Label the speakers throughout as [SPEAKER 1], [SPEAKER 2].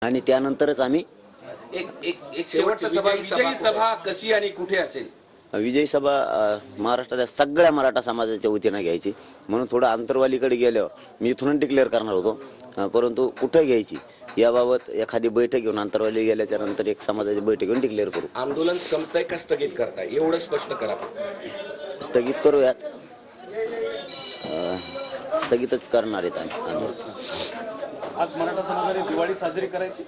[SPEAKER 1] आणि त्यानंतरच आम्ही
[SPEAKER 2] एक एक एक शेवटचा सभा विजयी सभा कशी आणि कुठे असेल?
[SPEAKER 1] विजयी सभा महाराष्ट्राच्या सगळ्या मराठा समाजाच्या वतीनं घ्यायची, म्हणून थोडं अंतरवालीकडे गेल्यावर मी इथून डिक्लेअर करणार होतो, परंतु कुठे घ्यायची याबाबत एखादी बैठक घेऊन अंतरवाली गेल्याच्या नंतर एक समाजाची बैठक घेऊन डिक्लेअर करू.
[SPEAKER 3] आंदोलन संपतंय का स्थगित करताय एवढं स्पष्ट करा.
[SPEAKER 1] स्थगित करूयात, स्थगितच करणार आहेत आम्ही आंदोलन.
[SPEAKER 4] आज मराठा समाजाने दिवाळी साजरी करायची,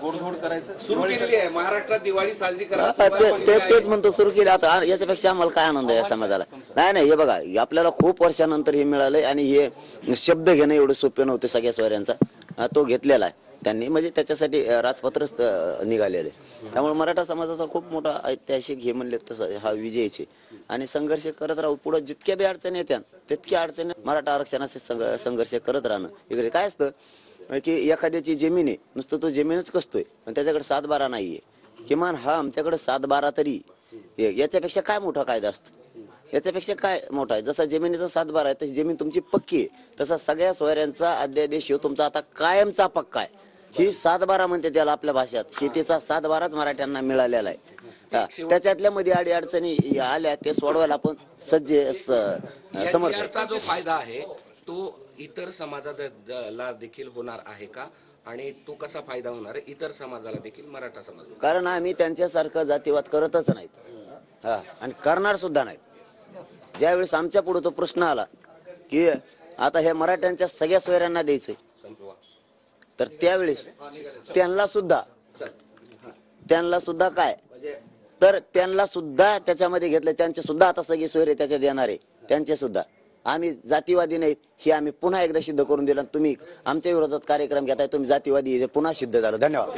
[SPEAKER 4] गोडधोड करायचं
[SPEAKER 2] सुरू केलेली आहे. महाराष्ट्रात दिवाळी साजरी करायची
[SPEAKER 1] तेच म्हणतो, सुरू केलं. आता याच्यापेक्षा आम्हाला काय आनंद आहे या समाजाला? नाही, हे बघा, आपल्याला खूप वर्षानंतर हे मिळालंय आणि हे शब्द घेणं एवढं सोपे नव्हते सगळ्या सोयऱ्यांचा, तो घेतलेला आहे त्यांनी, म्हणजे त्याच्यासाठी राजपत्रच निघालेले. त्यामुळे मराठा समाजाचा खूप मोठा ऐतिहासिक हे म्हणले तसं हा विजयचे, आणि संघर्ष करत राहू. पुढे जितक्या बी अडचणी येत्या तितक्या अडचणी मराठा आरक्षणाचे संघर्ष करत राहणं. इकडे काय असतं की एखाद्याची जमीन आहे, नुसतं तो जमीनच कसतोय पण त्याच्याकडे 7-12 नाहीये. किमान हा आमच्याकडे 7-12 तरी, याच्यापेक्षा काय मोठा कायदा असतो? याच्यापेक्षा काय मोठा आहे? जसा जमिनीचा 7-12 आहे तशी जमीन तुमची पक्की आहे, तसा सगळ्या सोयऱ्यांचा अध्यादेश हो तुमचा आता कायमचा पक्का आहे. ही 7-12 म्हणते त्याला आपल्या भाषेत. शेतीचा 7-12च मराठ्यांना मिळालेला आहे. त्याच्यातल्या मध्ये अडी अडचणी आल्या ते सोडवायला आपण सज्ज समर्थ.
[SPEAKER 3] जो फायदा आहे तो इतर समाजाला देखील होणार आहे का, आणि तो कसा फायदा होणार आहे इतर समाजाला देखील, मराठा समाज?
[SPEAKER 1] कारण आम्ही त्यांच्यासारखं जातीवाद करतच नाहीत, आणि करणार सुद्धा नाहीत. ज्यावेळेस आमच्या पुढे तो प्रश्न आला की आता हे मराठ्यांच्या सगळ्या सोयऱ्यांना द्यायचंय, तर त्यावेळेस त्यांना सुद्धा काय, तर त्यांना सुद्धा त्याच्यामध्ये घेतलं. त्यांचे सुद्धा आता सगळे सोयरे त्याच्यात येणार आहे. त्यांचे सुद्धा आम्ही जातीवादी नाहीत हे आम्ही पुन्हा एकदा सिद्ध करून दिलं. तुम्ही आमच्या विरोधात कार्यक्रम घेताय, तुम्ही जातीवादी, हे पुन्हा सिद्ध झालं. धन्यवाद.